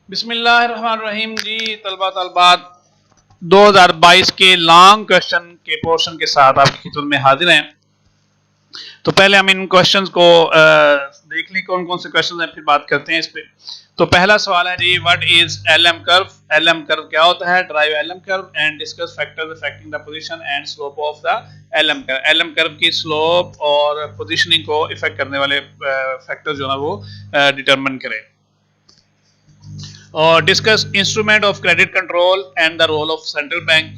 बिस्मिल्लाहिर्रहमानिर्रहीम जी। तलबा तलबात 2022 के लॉन्ग क्वेश्चन के पोर्शन के साथ आपकी खिदमत में हाजिर हैं। तो पहले हम इन क्वेश्चंस को देख लें कौन कौन से क्वेश्चन हैं, फिर बात करते हैं इस पे। तो पहला सवाल है जी, what is LM curve. LM curve क्या होता है? Derive LM curve and discuss factors affecting the position and slope of the LM curve. LM curve की स्लोप और पोजीशनिंग को इफेक्ट करने वाले फैक्टर जो है वो डिटरमिन करें। और discuss instrument of credit control and the role of central bank.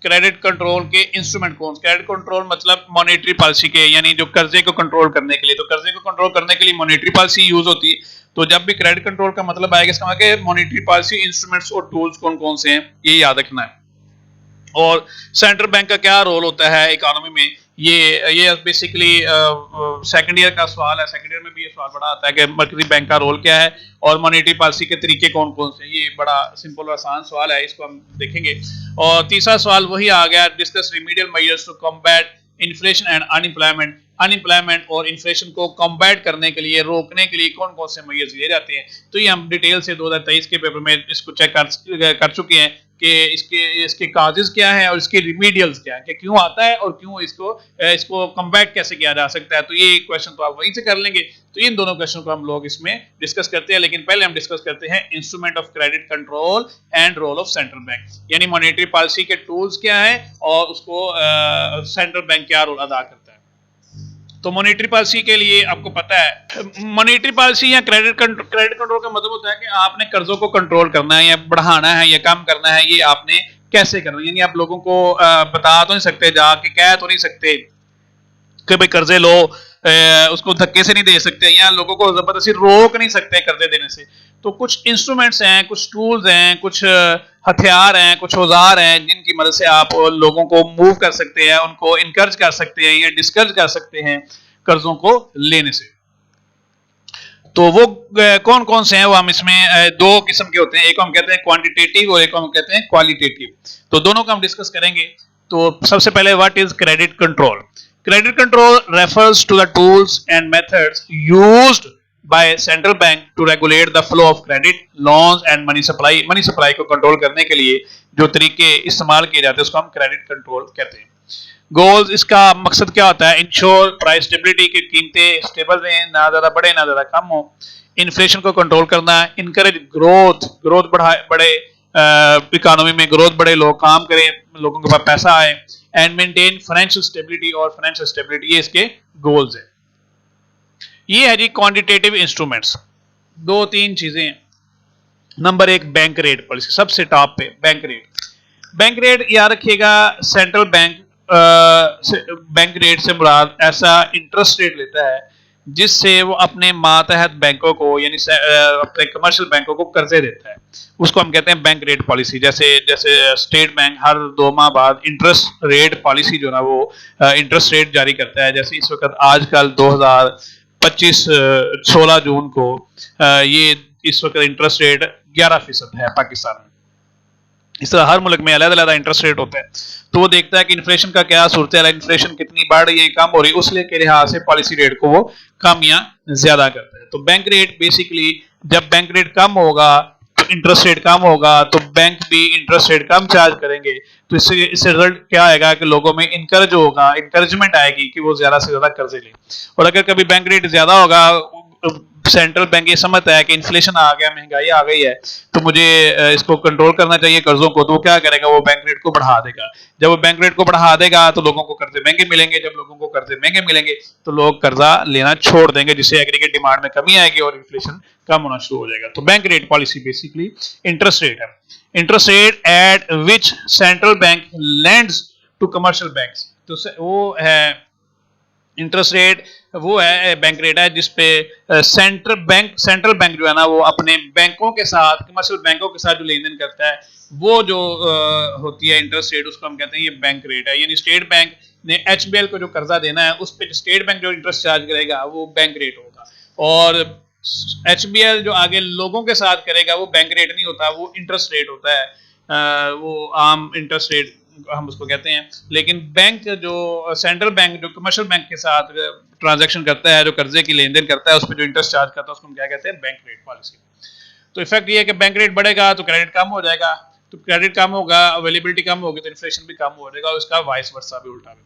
Credit control के इंस्ट्रूमेंट कौन? क्रेडिट कंट्रोल मतलब मॉनेटरी पॉलिसी के, यानी जो कर्जे को कंट्रोल करने के लिए। तो कर्जे को कंट्रोल करने के लिए मॉनेटरी पॉलिसी यूज होती है। तो जब भी क्रेडिट कंट्रोल का मतलब आएगा, इसका मतलब मॉनेटरी पॉलिसी इंस्ट्रूमेंट्स और टूल्स कौन कौन से हैं, ये याद रखना है। और सेंट्रल बैंक का क्या रोल होता है इकोनॉमी में, ये बेसिकली सेकंड ईयर का सवाल है। सेकंड ईयर में भी ये सवाल बड़ा आता है कि मर्कजी बैंक का रोल क्या है और मॉनेटरी पॉलिसी के तरीके कौन कौन से। ये बड़ा सिंपल और आसान सवाल है, इसको हम देखेंगे। और तीसरा सवाल वही आ गया, discuss remedial measures to combat inflation and unemployment. Unemployment और इन्फ्लेशन को कॉम्बैट करने के लिए, रोकने के लिए कौन कौन से मेजर्स लिए जाते हैं। तो ये हम डिटेल से 2023 के पेपर में इसको चेक कर चुके हैं कि इसके काजेस क्या हैं और इसके रिमीडियल्स क्या है, कि क्यों आता है और क्यों इसको कम्बैट कैसे किया जा सकता है। तो ये क्वेश्चन तो आप वहीं से कर लेंगे। तो इन दोनों क्वेश्चन को हम लोग इसमें डिस्कस करते हैं, लेकिन पहले हम डिस्कस करते हैं instrument of credit control and role of central bank, यानी मॉनेटरी पॉलिसी के टूल्स क्या है और उसको सेंट्रल बैंक क्या रोल अदा करता है। तो मॉनेटरी पॉलिसी के लिए आपको पता है, मॉनेटरी पॉलिसी या क्रेडिट कंट्रोल का मतलब होता है कि आपने कर्जों को कंट्रोल करना है या बढ़ाना है या कम करना है। ये आपने कैसे करना है, यानी आप लोगों को बता तो नहीं सकते, जाके कह तो नहीं सकते कि भाई कर्जे लो, उसको धक्के से नहीं दे सकते या लोगों को जबरदस्ती रोक नहीं सकते कर्जे देने से। तो कुछ इंस्ट्रूमेंट्स हैं, कुछ टूल्स हैं, कुछ हथियार हैं, कुछ औजार हैं जिनकी मदद से आप लोगों को मूव कर सकते हैं, उनको इनकरेज कर सकते हैं या डिस्करेज कर सकते हैं कर्जों को लेने से। तो वो कौन कौन से हैं, वो हम इसमें दो किस्म के होते हैं, एक हम कहते हैं क्वांटिटेटिव और एक हम कहते हैं क्वालिटेटिव। तो दोनों का हम डिस्कस करेंगे। तो सबसे पहले what is credit control. Credit control refers to the tools and methods used by central bank to regulate the flow of credit, loans and money supply. Money supply को कंट्रोल करने के लिए जो तरीके इस्तेमाल किए जाते हैं उसको हम क्रेडिट कंट्रोल कहते हैं। गोल्स, इसका मकसद क्या होता है? इंश्योर प्राइस स्टेबिलिटी, की कीमतें स्टेबल रहें, ना ज्यादा बढ़े ना ज्यादा कम हो। इन्फ्लेशन को कंट्रोल करना है। इनकरेज ग्रोथ बढ़े, इकोनॉमी में ग्रोथ बढ़े, लोग काम करें, लोगों के पास पैसा आए। एंड मेंटेन फाइनेंशियल स्टेबिलिटी, और फाइनेंशियल स्टेबिलिटी ये इसके गोल्स है। ये है जी क्वांटिटेटिव इंस्ट्रूमेंट्स। दो तीन चीजें हैं। नंबर एक, बैंक रेट पॉलिसी, सबसे टॉप पे बैंक रेट। बैंक रेट याद रखिएगा, सेंट्रल बैंक बैंक रेट से मुराद ऐसा इंटरेस्ट रेट लेता है जिससे वो अपने मातहत बैंकों को, यानी अपने कमर्शियल बैंकों को कर्जे देता है। उसको हम कहते हैं बैंक रेट पॉलिसी। जैसे जैसे स्टेट बैंक हर 2 माह बाद इंटरेस्ट रेट पॉलिसी जो ना वो इंटरेस्ट रेट जारी करता है। जैसे इस वक्त आजकल 2025 16 जून को ये इस वक्त इंटरेस्ट रेट 11% है पाकिस्तान में। इस तरह हर मुल्क में अलग अलग इंटरेस्ट रेट होता है। तो वो देखता है कि इन्फ्लेशन का क्या सूरत है, इन्फ्लेशन कितनी बढ़ रही है, कम हो रही है, उसके के लिहाज से पॉलिसी रेट को वो कम या ज्यादा करता है। तो बैंक रेट बेसिकली, जब बैंक रेट कम होगा तो इंटरेस्ट रेट कम होगा, तो बैंक भी इंटरेस्ट रेट कम चार्ज करेंगे। तो इससे रिजल्ट क्या आएगा कि लोगों में इनकरेज होगा, इंकरेजमेंट आएगी कि वो ज्यादा से ज्यादा कर्जे लें। और अगर कभी बैंक रेट ज्यादा होगा, सेंट्रल बैंक ये समझता है कि इन्फ्लेशन आ गया, महंगाई आ गई है, तो मुझे इसको कंट्रोल करना चाहिए कर्जों को, तो वो क्या करेगा, वो बैंक रेट को बढ़ा देगा। जब वो बैंक रेट को बढ़ा देगा तो लोगों को कर्जे महंगे मिलेंगे। जब लोगों को कर्जे महंगे मिलेंगे तो लोग कर्जा लेना छोड़ देंगे, जिससे एग्रीगेट डिमांड में कमी आएगी और इन्फ्लेशन कम होना शुरू हो जाएगा। तो bank rate policy basically interest rate है। Interest rate at which central bank lends to commercial banks. तो वो है इंटरेस्ट रेट, वो है बैंक रेट है जिसपे सेंट्रल बैंक जो है ना वो अपने बैंकों के साथ, कमर्शियल बैंकों के साथ जो लेन देन करता है, वो जो होती है इंटरेस्ट रेट, उसको हम कहते हैं ये बैंक रेट है। यानी स्टेट बैंक ने एचबीएल को जो कर्जा देना है उस पर स्टेट बैंक जो इंटरेस्ट चार्ज करेगा वो बैंक रेट होगा, और एचबीएल जो आगे लोगों के साथ करेगा वो बैंक रेट नहीं होता, वो इंटरेस्ट रेट होता है। वो आम इंटरेस्ट रेट हम उसको कहते हैं। लेकिन बैंक जो सेंट्रल बैंक जो कमर्शियल बैंक के साथ ट्रांजैक्शन करता है, जो कर्जे की लेन देन करता है, उस पर जो इंटरेस्ट चार्ज करता है, उसको हम क्या कहते हैं, बैंक रेट पॉलिसी। तो इफेक्ट ये है कि बैंक रेट बढ़ेगा तो क्रेडिट कम हो जाएगा, तो क्रेडिट कम होगा, अवेलेबिलिटी कम होगी तो इन्फ्लेशन भी कम हो जाएगा, और इसका वाइस वर्सा भी उल्टा है।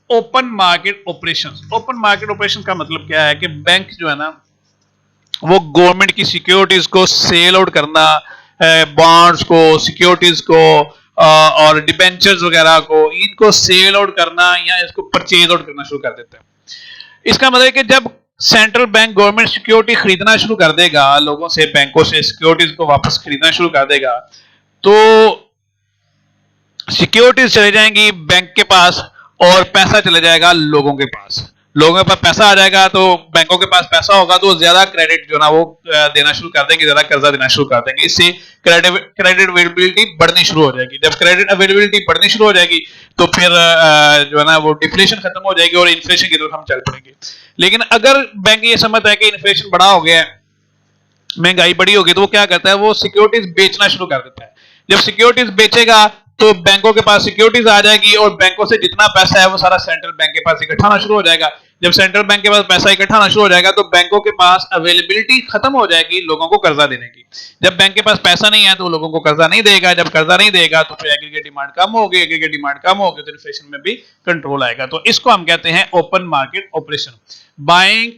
Open market operations, open market operation का मतलब क्या है कि बैंक जो है ना वो गवर्नमेंट की सिक्योरिटीज को सेल आउट करना, बॉन्ड्स को, सिक्योरिटीज को और डिबेंचर्स वगैरह को, इनको सेल आउट करना या इसको परचेज आउट करना शुरू कर देते हैं। इसका मतलब है कि जब सेंट्रल बैंक गवर्नमेंट सिक्योरिटी खरीदना शुरू कर देगा, लोगों से, बैंकों से सिक्योरिटीज को वापस खरीदना शुरू कर देगा, तो सिक्योरिटीज चले जाएंगी बैंक के पास और पैसा चले जाएगा लोगों के पास। लोगों के पास पैसा आ जाएगा तो बैंकों के पास पैसा होगा तो ज्यादा क्रेडिट जो ना वो देना शुरू कर देंगे, ज्यादा कर्जा देना शुरू कर देंगे। इससे क्रेडिट अवेलेबिलिटी बढ़नी शुरू हो जाएगी। जब क्रेडिट अवेलेबिलिटी बढ़नी शुरू हो जाएगी तो फिर जो है ना वो डिफ्लेशन खत्म हो जाएगी और इन्फ्लेशन की तरफ हम चल पड़ेंगे। लेकिन अगर बैंक ये समझता है कि इन्फ्लेशन बड़ा हो गया है, महंगाई बड़ी होगी, तो वो क्या करता है, वो सिक्योरिटीज बेचना शुरू कर देता है। जब सिक्योरिटीज बेचेगा तो बैंकों के पास सिक्योरिटीज आ जाएगी और बैंकों से जितना पैसा है वो सारा सेंट्रल बैंक के पास इकट्ठा होना शुरू हो जाएगा। जब सेंट्रल बैंक के पास पैसा इकट्ठा होना शुरू हो जाएगा तो बैंकों के पास अवेलेबिलिटी खत्म हो जाएगी लोगों को कर्जा देने की। जब बैंक के पास पैसा नहीं है तो लोगों को कर्जा नहीं देगा, जब कर्जा नहीं देगा तो फिर एग्रीगेट डिमांड कम होगी, एग्रीगेट डिमांड कम होगी तो इन्फ्लेशन में भी कंट्रोल आएगा। तो इसको हम कहते हैं open market operation. Buying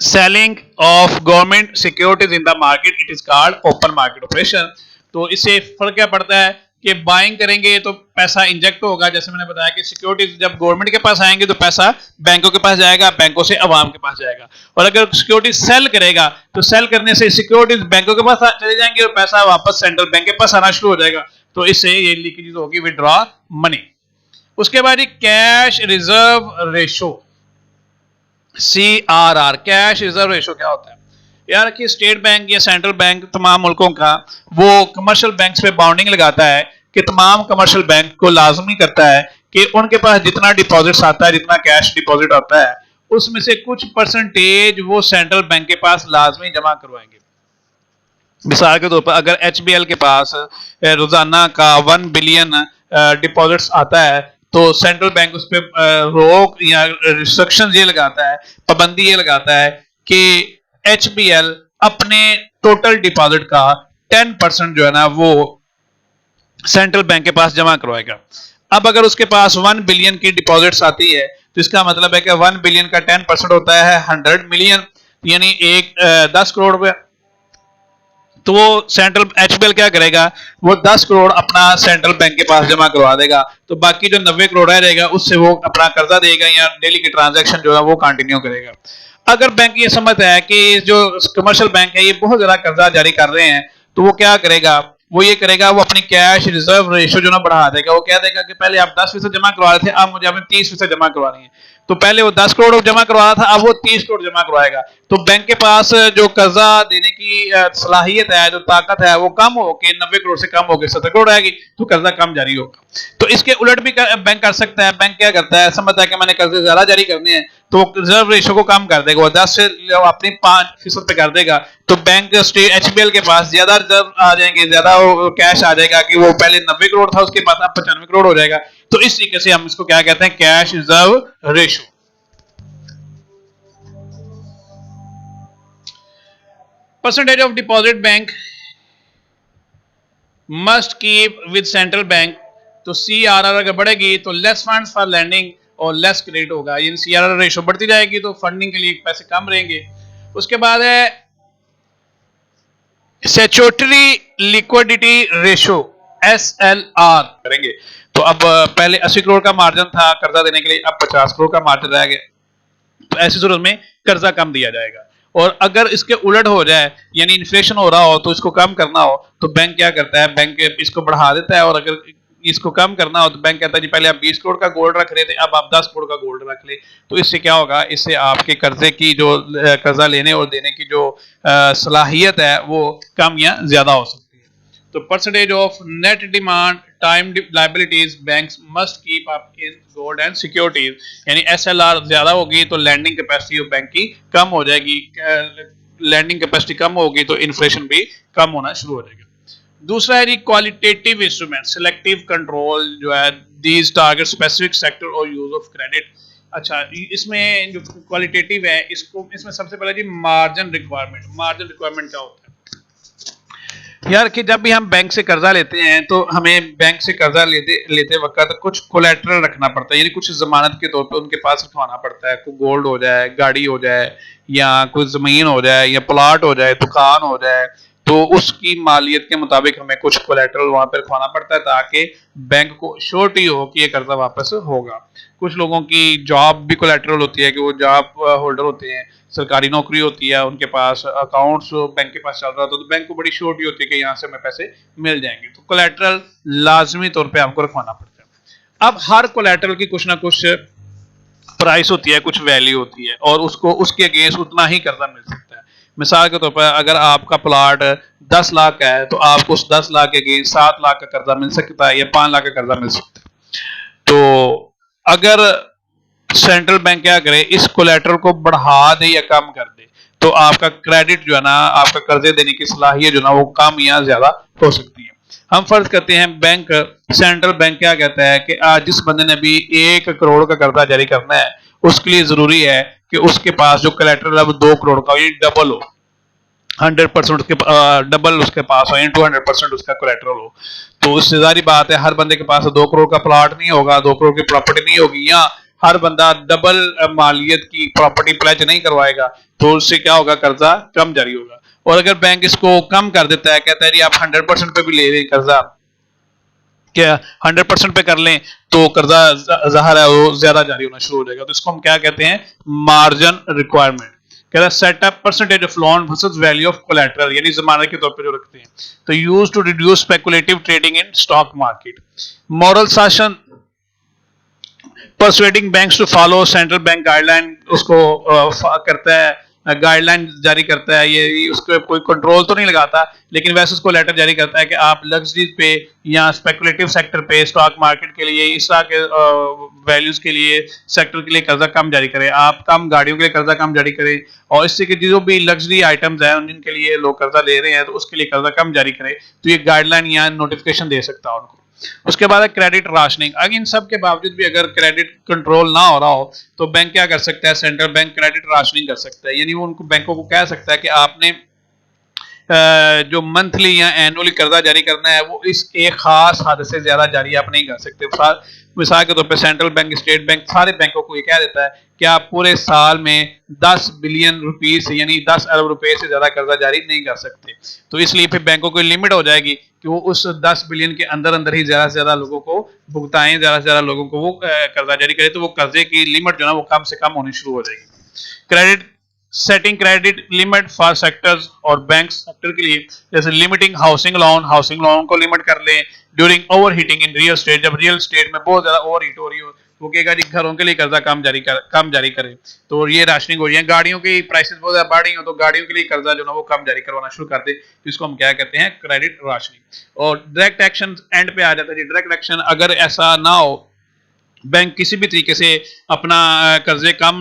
selling of government securities in the market, it is called open market operation. तो इससे फर्क क्या पड़ता है कि बाइंग करेंगे तो पैसा इंजेक्ट होगा, जैसे मैंने बताया कि सिक्योरिटीज जब गवर्नमेंट के पास आएंगे तो पैसा बैंकों के पास जाएगा, बैंकों से अवाम के पास जाएगा। और अगर सिक्योरिटीज सेल करेगा तो सेल करने से सिक्योरिटीज बैंकों के पास चले जाएंगे और पैसा वापस सेंट्रल बैंक के पास आना शुरू हो जाएगा। तो इससे ये लीकेज होगी, विड्रॉ मनी। उसके बाद cash reserve ratio, CRR, cash reserve ratio क्या होता है यार, कि स्टेट बैंक या सेंट्रल बैंक तमाम मुल्कों का वो कमर्शियल बैंक्स पे बाउंडिंग लगाता है कि तमाम कमर्शियल बैंक को लाजमी करता है कि उनके पास जितना डिपॉजिट्स आता है, जितना कैश डिपॉजिट आता है, उसमें से कुछ परसेंटेज वो सेंट्रल बैंक के पास लाजमी जमा करवाएंगे। मिसाल के तौर पर अगर HBL के पास रोजाना का 1 बिलियन डिपॉजिट्स आता है तो सेंट्रल बैंक उस पर रोक या रिस्ट्रिक्शन ये लगाता है, पाबंदी ये लगाता है कि HBL अपने टोटल डिपॉजिट का 10% जो है ना वो सेंट्रल बैंक के पास जमा करवाएगा। अब अगर उसके पास 1 बिलियन की डिपॉजिट्स आती है तो इसका मतलब है कि 1 बिलियन का 10% होता है 100 मिलियन, यानी 10 करोड़ रुपया। तो वो सेंट्रल HBL क्या करेगा, वो 10 करोड़ अपना सेंट्रल बैंक के पास जमा करवा देगा, तो बाकी जो 90 करोड़ रहेगा उससे वो अपना कर्जा देगा या डेली की ट्रांजैक्शन जो है वो कंटिन्यू करेगा। अगर बैंक ये समझता है कि जो कमर्शियल बैंक है ये बहुत ज्यादा कर्जा जारी कर रहे हैं तो वो क्या करेगा, वो ये करेगा, वो अपनी कैश रिजर्व रेशो जो ना बढ़ा देगा। वो कह देगा कि पहले आप 10% जमा करवा रहे थे, अब मुझे आपने 30% जमा करवानी है। तो पहले वो 10 करोड़ जमा करवा रहा था, अब वो 30 करोड़ जमा करवाएगा। तो बैंक के पास जो कर्जा देने की सलाहियत है, जो ताकत है, वो कम हो के 90 करोड़ से कम होकर 70 करोड़ आएगी, तो कर्जा कम जारी होगा। तो इसके उलट भी बैंक कर सकता है। बैंक क्या करता है, समझता है कि मैंने कर्जे ज्यादा जारी करने हैं तो रिजर्व रेशो को कम कर देगा, वो 10 से अपनी 5% पे कर देगा। तो बैंक HBL के पास ज्यादा रिजर्व आ जाएंगे, ज्यादा कैश आ जाएगा कि वो पहले 90 करोड़ था उसके पास अब 95 करोड़ हो जाएगा। तो इस तरीके से हम इसको क्या कहते हैं, cash reserve ratio. Percentage of deposit bank must keep with central bank. तो CRR अगर बढ़ेगी तो लेस फंड्स फॉर लैंडिंग और लेस क्रेडिट होगा, यानी CRR रेशो बढ़ती जाएगी तो फंडिंग के लिए पैसे कम रहेंगे। उसके बाद है स्टैट्यूटरी लिक्विडिटी रेशो, SLR करेंगे। तो अब पहले 80 करोड़ का मार्जिन था कर्जा देने के लिए, अब 50 करोड़ का मार्जिन रह गया। तो ऐसी सूरत में कर्जा कम दिया जाएगा। और अगर इसके उलट हो जाए, यानी इन्फ्लेशन हो रहा हो तो इसको कम करना हो तो बैंक क्या करता है, बैंक इसको बढ़ा देता है। और अगर इसको कम करना हो तो बैंक कहता है जी पहले आप 20 करोड़ का गोल्ड रख रहे थे, अब आप 10 करोड़ का गोल्ड रख ले। तो इससे क्या होगा, इससे आपके कर्जे की जो कर्जा लेने और देने की जो सलाहियत है वो कम या ज्यादा हो सकती है। तो percentage of net demand time liabilities banks must keep up in gold and securities, यानी SLR ज्यादा होगी तो लैंडिंग कैपेसिटी ऑफ बैंक की कम हो जाएगी। लैंडिंग कैपेसिटी कम होगी तो इन्फ्लेशन भी कम होना शुरू हो जाएगा। दूसरा है जी क्वालिटेटिव इंस्ट्रूमेंट, सिलेक्टिव कंट्रोल जो है, दीज टारगेट स्पेसिफिक सेक्टर और यूज ऑफ क्रेडिट। अच्छा, इसमें जो क्वालिटेटिव है इसमें सबसे पहले जी मार्जिन रिक्वायरमेंट। मार्जिन रिक्वायरमेंट क्या होता है, यार कि जब भी हम बैंक से कर्जा लेते हैं तो हमें बैंक से कर्जा लेते लेते वक्त कुछ कोलेटरल रखना पड़ता है, यानी कुछ जमानत के तौर पे उनके पास रखवाना पड़ता है। कोई गोल्ड हो जाए, गाड़ी हो जाए, या कोई जमीन हो जाए, या प्लाट हो जाए, दुकान हो जाए, तो उसकी मालियत के मुताबिक हमें कुछ कोलेटरल वहां पर रखवाना पड़ता है ताकि बैंक को श्योरिटी हो कि ये कर्जा वापस होगा। कुछ लोगों की जॉब भी कोलेटरल होती है कि वो जॉब होल्डर होते हैं, सरकारी नौकरी होती है, उनके पास अकाउंट्स बैंक के पास चल रहा था, तो बैंक को बड़ी श्योरिटी होती है कि यहाँ से हमें पैसे मिल जाएंगे, तो कोलेटरल लाजमी तौर पे हमको रखवाना पड़ता है। अब हर कोलेटरल की कुछ ना कुछ प्राइस होती है, कुछ वैल्यू होती है, और उसको उसके अगेंस्ट उतना ही कर्जा मिल सकता है। मिसाल के तौर पर अगर आपका प्लाट 10 लाख का है तो आपको उस 10 लाख के अगेंस्ट 7 लाख का कर्जा मिल सकता है या 5 लाख का कर्जा मिल सकता है। तो अगर सेंट्रल बैंक क्या करे, इस कोलेटरल को बढ़ा दे या कम कर दे, तो आपका क्रेडिट जो है ना, आपका कर्जे देने की सलाहियत जो है ना, वो कम या ज्यादा हो सकती है। हम फर्ज करते हैं बैंक, सेंट्रल बैंक क्या कहता है कि आज जिस बंदे ने भी 1 करोड़ का कर्जा जारी करना है, उसके लिए जरूरी है कि उसके पास जो कलेक्टर है वो 2 करोड़ का, ये डबल हो, 100% उसके डबल उसके पास हो, इंटू 100% उसका कोलेटरल हो। तो उससे जारी बात है, हर बंदे के पास 2 करोड़ का प्लॉट नहीं होगा, 2 करोड़ की प्रॉपर्टी नहीं होगी, या हर बंदा डबल मालियत की प्रॉपर्टी प्लेज नहीं करवाएगा, तो उससे क्या होगा, कर्जा कम जारी होगा। और अगर बैंक इसको कम कर देता है, कहता है जी आप 100% पे भी ले रहे कर्जा, क्या 100% पे कर लें, तो कर्जा जाहिर है वो ज्यादा जारी होना शुरू हो जाएगा। तो इसको हम क्या कहते हैं, मार्जिन रिक्वायरमेंट। कहता है set up percentage of loan versus value of collateral, यानी जमानत के तौर पे जो रखते हैं, तो use to reduce speculative trading in stock market. Moral suasion, persuading banks to follow central bank guideline, उसको करता है, गाइडलाइन जारी करता है, ये उसको कोई कंट्रोल तो नहीं लगाता, लेकिन वैसे उसको लेटर जारी करता है कि आप लग्जरी पे या स्पेकुलेटिव सेक्टर पे, स्टॉक मार्केट के लिए, इस तरह के वैल्यूज के लिए, सेक्टर के लिए कर्जा कम जारी करें, आप कम गाड़ियों के लिए कर्जा कम जारी करें, और इससे कि जो भी लग्जरी आइटम्स हैं जिनके लिए लोग कर्जा ले रहे हैं, तो उसके लिए कर्जा कम जारी करें। तो ये गाइडलाइन या नोटिफिकेशन दे सकता है उनको। उसके बाद है क्रेडिट राशनिंग। अगर इन सब के बावजूद भी अगर क्रेडिट कंट्रोल ना हो रहा हो, तो बैंक क्या कर सकता है, सेंट्रल बैंक क्रेडिट राशनिंग कर सकता है, यानी वो उनको बैंकों को कह सकता है कि आपने जो मंथली या एनुअली कर्जा जारी करना है, वो इस एक खास हद से ज्यादा जारी आप नहीं कर सकते। मिसाल के तौर पे सेंट्रल बैंक, स्टेट बैंक, सारे बैंकों को ये कह देता है कि आप पूरे साल में 10 बिलियन रुपीस यानी 10 अरब रुपए से ज्यादा कर्जा जारी नहीं कर सकते। तो इसलिए फिर बैंकों को लिमिट हो जाएगी कि वो उस 10 बिलियन के अंदर अंदर ही ज्यादा से ज्यादा लोगों को भुगताएं, ज्यादा से ज्यादा लोगों को वो कर्जा जारी करे, तो वो कर्जे की लिमिट जो है वो कम से कम होनी शुरू हो जाएगी। Credit setting credit limit for sectors, और बैंक सेक्टर के लिए जैसे लिमिटिंग हाउसिंग लोन को लिमिट कर लें। During over heating in real estate, जब रियल स्टेट में बहुत ज्यादा ओवर हीट हो रही हो, वो कहेगा जी घरों के लिए कर्जा कम जारी करे, तो ये राशनिंग हो रही है। गाड़ियों की प्राइसेस बहुत ज्यादा बढ़ रही हो, तो गाड़ियों के लिए कर्जा जो ना वो कम जारी करवाना शुरू कर दे, तो इसको हम क्या कहते हैं, क्रेडिट राशनिंग। और डायरेक्ट एक्शन एंड पे आ जाता है जी। डायरेक्ट एक्शन, अगर ऐसा ना हो, बैंक किसी भी तरीके से अपना कर्जे कम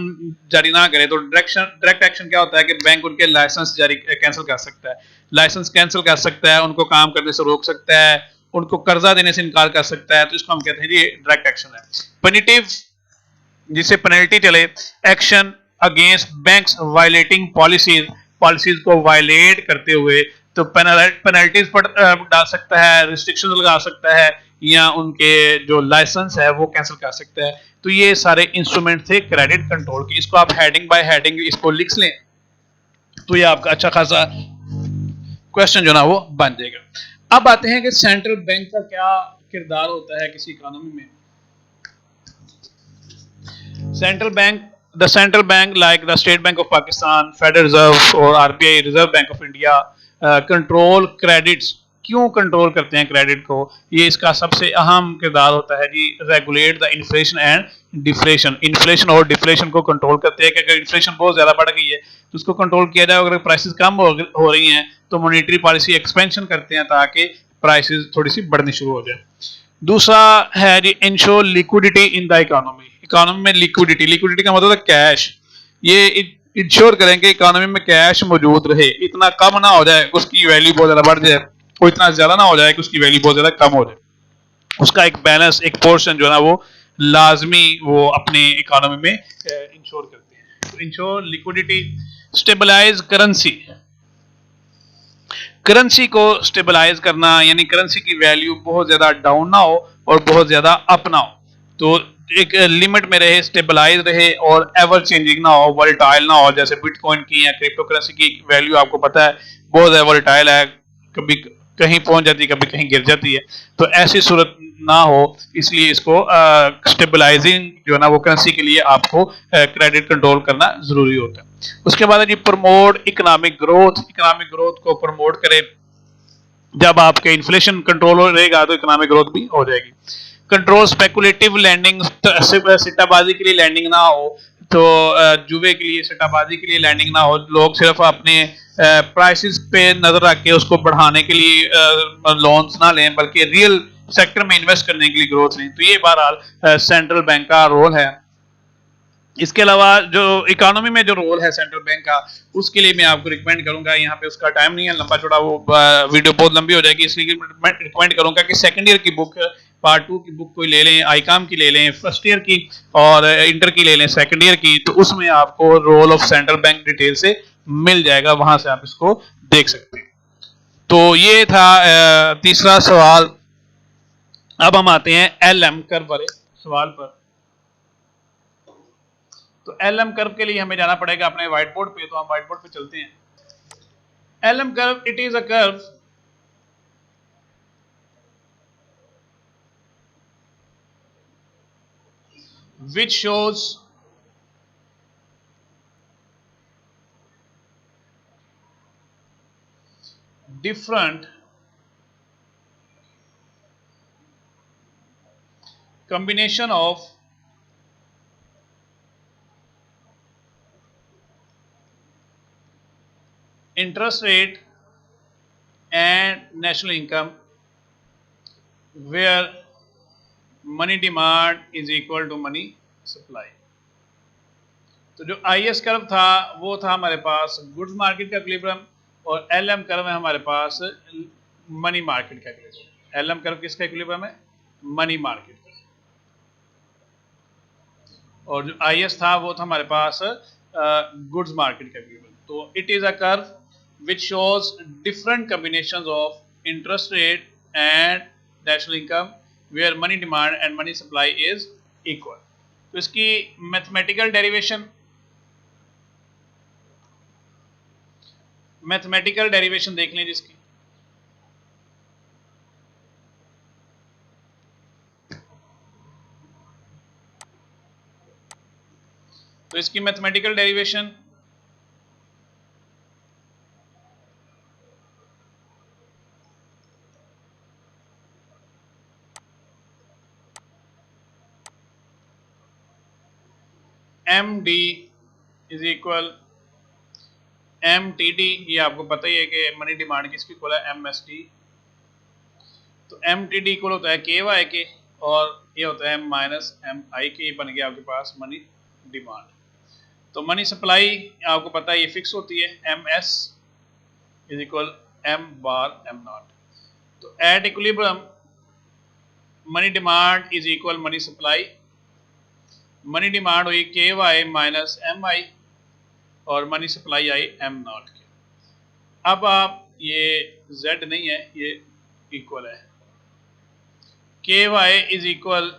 जारी ना करे, तो डायरेक्ट एक्शन क्या होता है कि बैंक उनके लाइसेंस जारी कैंसिल कर सकता है, लाइसेंस कैंसिल कर सकता है, उनको काम करने से रोक सकता है, उनको कर्जा देने से इनकार कर सकता है, तो इसको हम कहते हैं ये डायरेक्ट एक्शन है। पेनिटिव, जिससे पेनल्टी चले, action against banks violating policies को वायलेट करते हुए, तो पेनल्टीज पर डाल सकता है, रिस्ट्रिक्शन लगा सकता है, या उनके जो लाइसेंस है वो कैंसिल कर सकता है। तो ये सारे इंस्ट्रूमेंट थे क्रेडिट कंट्रोल के। इसको आप हेडिंग बाय हेडिंग इसको लिख लें, तो ये आपका अच्छा खासा क्वेश्चन जो ना वो बन जाएगा। अब आते हैं कि सेंट्रल बैंक का क्या किरदार होता है किसी इकोनॉमी में। The central bank, like the State Bank of Pakistan, Federal Reserve और RBI, Reserve Bank of India, control credits. क्यों कंट्रोल करते हैं क्रेडिट को? ये इसका सबसे अहम किरदार होता है जी, regulate the inflation and deflation. Inflation और डिफ्लेशन को कंट्रोल करते हैं कि अगर इन्फ्लेशन बहुत ज्यादा बढ़ गई है तो उसको कंट्रोल किया जाए, अगर प्राइसेस कम हो रही हैं तो मॉनेटरी पॉलिसी एक्सपेंशन करते हैं ताकि प्राइसेस थोड़ी सी बढ़नी शुरू हो जाए। दूसरा है जी, ensure liquidity in the economy. Economy में लिक्विडिटी का मतलब है कैश। ये इंश्योर करें कि इकोनॉमी में कैश मौजूद रहे, इतना कम ना हो जाए उसकी वैल्यू बहुत ज्यादा बढ़ जाए, और इतना ज्यादा ना हो जाए कि उसकी वैल्यू बहुत ज्यादा कम हो जाए। उसका एक बैलेंस, एक पोर्शन जो है ना वो लाजमी वो अपने इकोनॉमी में इंश्योर करते हैं। तो ensure liquidity. Stabilize currency. Currency को स्टेबलाइज करना, यानी करेंसी की वैल्यू बहुत ज्यादा डाउन ना हो और बहुत ज्यादा अप ना हो, तो एक लिमिट में रहे, स्टेबलाइज रहे और एवर चेंजिंग ना हो, वोलेटाइल ना हो। जैसे बिटकॉइन की या क्रिप्टो करेंसी की वैल्यू आपको पता है बहुत ज्यादा वोलेटाइल है, कभी कहीं पहुंच जाती है, कभी कहीं गिर जाती है, तो ऐसी सूरत ना हो, इसलिए इसको स्टेबलाइजिंग जो है ना वो करेंसी के लिए आपको क्रेडिट कंट्रोल करना जरूरी होता है। उसके बाद है जी promote economic growth. Economic growth को प्रमोट करें, जब आपके इन्फ्लेशन कंट्रोल रहेगा तो इकोनॉमिक ग्रोथ भी हो जाएगी। कंट्रोल स्पेकुलेटिव लैंडिंग, सिट्टाबाजी के लिए लैंडिंग ना हो, तो जुए के लिए, सिट्टाबाजी के लिए लैंडिंग ना हो, लोग सिर्फ अपने प्राइसेस पे नजर रख के उसको बढ़ाने के लिए लोन्स ना लें, बल्कि रियल सेक्टर में इन्वेस्ट करने के लिए ग्रोथ लें। तो ये बहरहाल सेंट्रल बैंक का रोल है। इसके अलावा जो इकोनॉमी में जो रोल है सेंट्रल बैंक का, उसके लिए मैं आपको रिकमेंड करूंगा, यहाँ पे उसका टाइम नहीं है, लंबा छोड़ा वो वीडियो बहुत लंबी हो जाएगी, इसलिए मैं रिकमेंड करूंगा कि सेकंड ईयर की बुक, पार्ट 2 की बुक कोई ले लें, आईकाम की ले लें फर्स्ट ईयर की, और इंटर की ले लें सेकंड ईयर की, तो उसमें आपको role of central bank detail से मिल जाएगा, वहां से आप इसको देख सकते हैं। तो ये था तीसरा सवाल। अब हम आते हैं एल एम कर्व वाले सवाल पर। तो एल एम कर्व के लिए हमें जाना पड़ेगा अपने व्हाइट बोर्ड पे, तो हम व्हाइट बोर्ड पे चलते हैं। L M curve, it is a curve which shows different combination of interest rate and national income where money demand is equal to money supply। तो जो आई एस कर्व था वो था हमारे पास गुड्स मार्केट का इक्विलिब्रियम, और L M curve है हमारे पास मनी मार्केट का इक्विलिब्रियम। एल एम कर्व किसका इक्विलिब्रियम है? मनी मार्केट का। और जो आई एस था वो था हमारे पास गुड्स मार्केट का इक्विलिब्रियम। तो it is a curve which shows different combinations of interest rate and national income where money demand and money supply is equal. तो इसकी मैथमेटिकल डेरिवेशन देख लें जिसकी। तो इसकी mathematical derivation M D is equal M T D, ये आपको पता ही है कि मनी डिमांड किसकी इक्वल है? M S T. तो एम टी डी इक्वल होता है के वाई के, और ये होता है माइनस एम आई के, बन गया आपके पास मनी डिमांड। तो मनी सप्लाई आपको पता है ये फिक्स होती है, M S is equal M bar M naught. तो at equilibrium money demand is equal money supply, money demand हुई K Y minus M I, और money supply I M naught के। अब आप ये z नहीं है, ये इक्वल है K Y is equal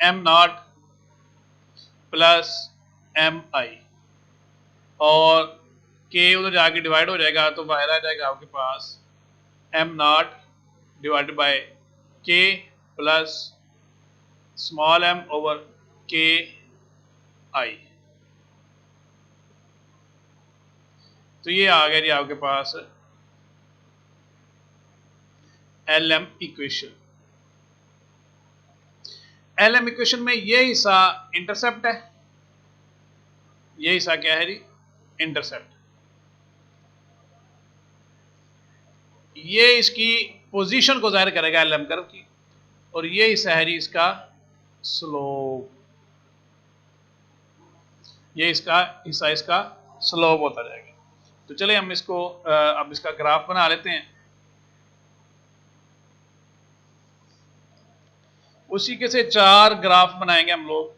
M naught plus M I, और के उधर जाके डिवाइड हो जाएगा तो बाहर आ जाएगा आपके पास M naught divided by K plus small M over K I. तो ये आ गया जी आपके पास L M equation. L M equation में ये हिस्सा इंटरसेप्ट है, ये हिस्सा क्या है जी? इंटरसेप्ट। ये इसकी पोजीशन को जाहिर करेगा एल एम कर्व की, और ये हिस्सा है जी इसका स्लोप, ये इसका हिस्सा इसका स्लोप होता जाएगा। तो चले हम इसको अब इसका ग्राफ बना लेते हैं। उसी के से 4 ग्राफ बनाएंगे हम लोग।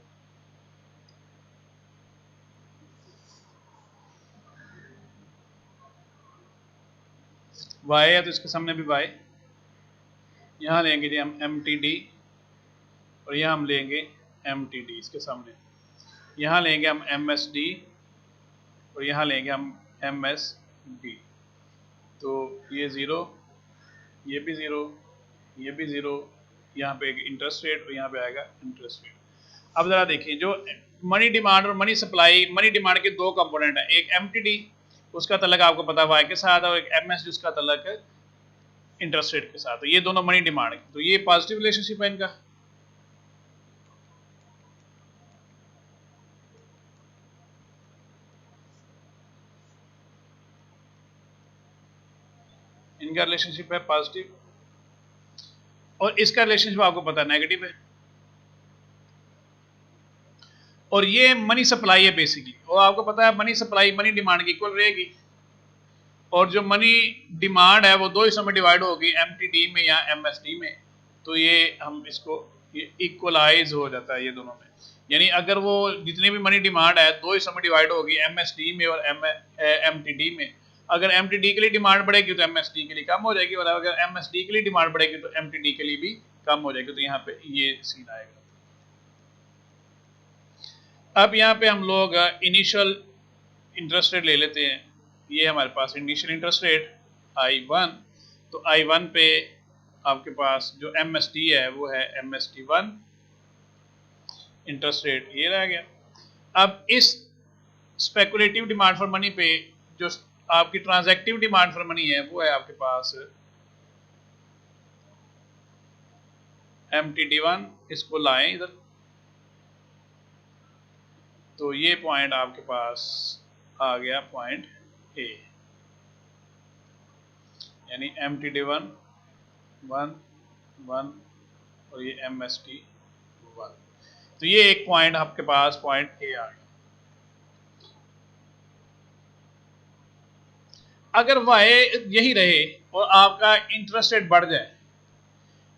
वाई है तो इसके सामने भी वाई, यहाँ लेंगे जी हम एम टी डी और यहाँ हम लेंगे एम टी डी इसके सामने, यहाँ लेंगे हम एम एस डी और यहाँ लेंगे हम एम एस डी। तो ये ज़ीरो, ये भी ज़ीरो, ये भी ज़ीरो, यहाँ पे एक इंटरेस्ट रेट और यहाँ पे आएगा इंटरेस्ट रेट। अब ज़रा देखिए जो मनी डिमांड और मनी सप्लाई, मनी डिमांड के दो कंपोनेंट हैं, एक एम टी डी उसका तल्लक आपको पता है वाई के साथ और एक एम एस डी उसका तल्लक इंटरेस्ट रेट के साथ। तो ये दोनों मनी डिमांड की, तो ये पॉजिटिव रिलेशनशिप है इनका। इनका रिलेशनशिप है पॉजिटिव और इसका रिलेशनशिप आपको पता है नेगेटिव है। और ये मनी सप्लाई है बेसिकली, और आपको पता है मनी सप्लाई मनी डिमांड की इक्वल रहेगी। और जो मनी डिमांड है वो दो हिस्सों में डिवाइड होगी, एम टी डी में या एम एस डी में। तो ये हम इसको ये इक्वलाइज हो जाता है ये दोनों में, यानी अगर वो जितनी भी मनी डिमांड है दो हिस्सों में डिवाइड होगी, एम एस डी में और एम टी डी में। अगर एम टी डी के लिए डिमांड बढ़ेगी तो एम एस डी के लिए कम हो जाएगी, और अगर एम एस डी के लिए डिमांड बढ़ेगी तो एम टी डी के लिए भी कम हो जाएगी। तो यहाँ पे ये सीन आएगा। अब यहाँ पे हम लोग इनिशियल इंटरेस्ट रेट ले लेते हैं। ये हमारे पास इनिशियल इंटरेस्ट रेट I1, तो I1 पे आपके पास जो MSD है वो है MSD1, इंटरेस्ट रेट ये रह गया। अब इस स्पेकुलेटिव डिमांड फॉर मनी पे जो आपकी ट्रांजैक्टिव डिमांड फॉर मनी है वो है आपके पास MTD1, इसको लाएं इधर। तो ये पॉइंट आपके पास आ गया पॉइंट ए, यानी MTD1 1 1 और ये MSD1। तो ये एक पॉइंट आपके पास पॉइंट ए आ गया। अगर वाई यही रहे और आपका इंटरेस्ट रेट बढ़ जाए,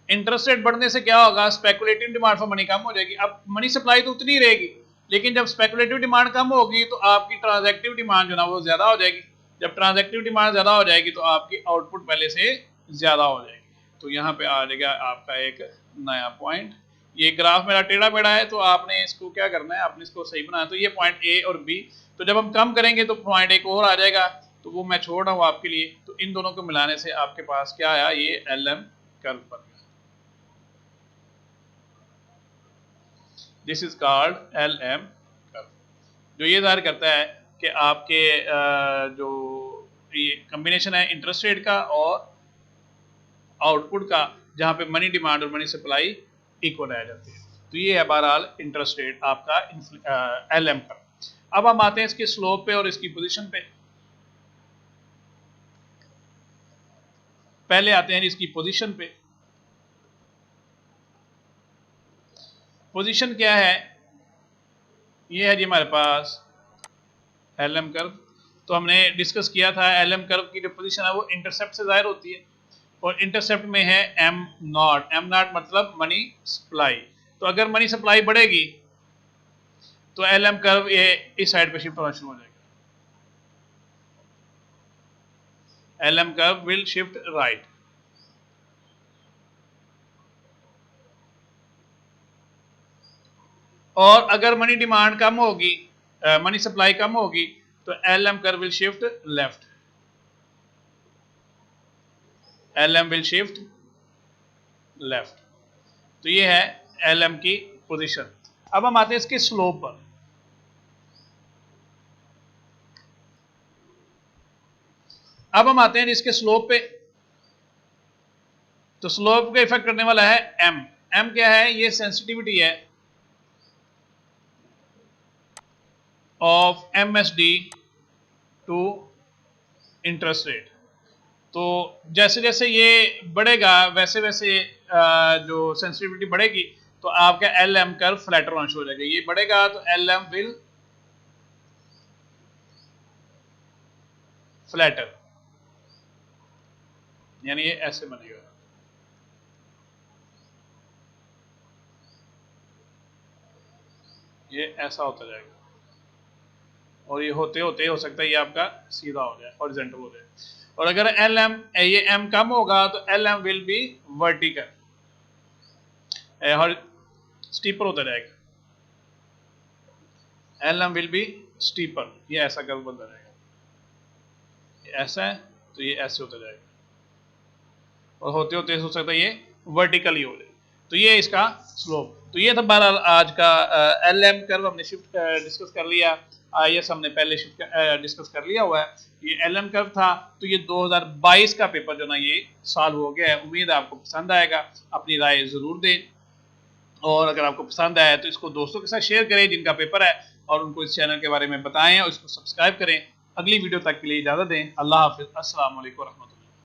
इंटरेस्ट रेट बढ़ने से क्या होगा, स्पेकुलेटिव डिमांड फॉर मनी कम हो जाएगी। अब मनी सप्लाई तो उतनी ही रहेगी, लेकिन जब स्पेकुलेटिव डिमांड कम होगी तो आपकी ट्रांजैक्टिव डिमांड जो ना वो ज्यादा हो जाएगी। जब ट्रांजैक्टिव डिमांड ज्यादा हो जाएगी तो आपकी आउटपुट पहले से ज्यादा हो जाएगी। तो यहाँ पे आ जाएगा आपका एक नया पॉइंट। ये ग्राफ मेरा टेढ़ा मेढ़ा है तो आपने इसको क्या करना है, आपने इसको सही बनाना है। तो ये पॉइंट ए और बी, तो जब हम कम करेंगे तो पॉइंट एक और आ जाएगा, तो वो मैं छोड़ रहा हूँ आपके लिए। तो इन दोनों को मिलाने से आपके पास क्या आया, ये LM कर्व बन गया। This is called LM curve, जो ये जाहिर करता है कि आपके जो ये कॉम्बिनेशन है इंटरेस्ट रेट का और आउटपुट का, जहां पे मनी डिमांड और मनी सप्लाई इक्वल रह जाती है। तो ये है बहरहाल इंटरेस्ट रेट आपका LM का। अब हम आते हैं इसके स्लोप पे और इसकी पोजीशन पे। पहले आते हैं इसकी पोजीशन पे। पोजीशन क्या है, ये है जी हमारे पास LM कर्व। तो हमने डिस्कस किया था LM कर्व की जो पोजीशन है वो इंटरसेप्ट से जाहिर होती है, और इंटरसेप्ट में है M0। M0 मतलब मनी सप्लाई। तो अगर मनी सप्लाई बढ़ेगी तो LM कर्व ये इस साइड पे शिफ्ट होना शुरू हो जाएगा, LM curve will shift right. और अगर मनी डिमांड कम होगी, मनी सप्लाई कम होगी, तो LM curve will shift left, LM will shift left. तो ये है LM की पोजीशन। अब हम आते हैं इसके स्लोप पर। अब हम आते हैं इसके स्लोप पे। तो स्लोप का इफेक्ट करने वाला है M। M क्या है, ये सेंसिटिविटी है of MSD to interest rate. तो जैसे जैसे ये बढ़ेगा वैसे वैसे जो सेंसिटिविटी बढ़ेगी तो आपका LM कर्व फ्लैटर होना शुरू हो जाएगा। ये बढ़ेगा तो LM विल फ्लैटर, यानी ये ऐसे बनेगा। ये ऐसा होता जाएगा और ये होते होते हो सकता है ये आपका सीधा हो जाए, हॉरिजॉन्टल हो जाए। और अगर एल एम ये एम कम होगा तो L M will be vertical और स्टीपर होता रहेगा, L M will be steeper, ये ऐसा कर्व बनता रहेगा, ये ऐसा है तो ये ऐसे होता जाएगा और होते होते हो सकता है ये वर्टिकल ही हो जाए। तो ये इसका स्लोप। तो ये था बहरहाल आज का एल एम कर्व हमने शिफ्ट डिस्कस कर लिया, IS हमने पहले शिफ्ट डिस्कस कर लिया हुआ है। ये एल एम कर्व था। तो ये 2022 का पेपर जो ना ये सॉल्व हो गया है। उम्मीद है आपको पसंद आएगा, अपनी राय जरूर दें और अगर आपको पसंद आया तो इसको दोस्तों के साथ शेयर करें जिनका पेपर है और उनको इस चैनल के बारे में बताएं और इसको सब्सक्राइब करें। अगली वीडियो तक के लिए इजाज़त दें। अल्लाह हाफिज़। अस्सलाम वालेकुम।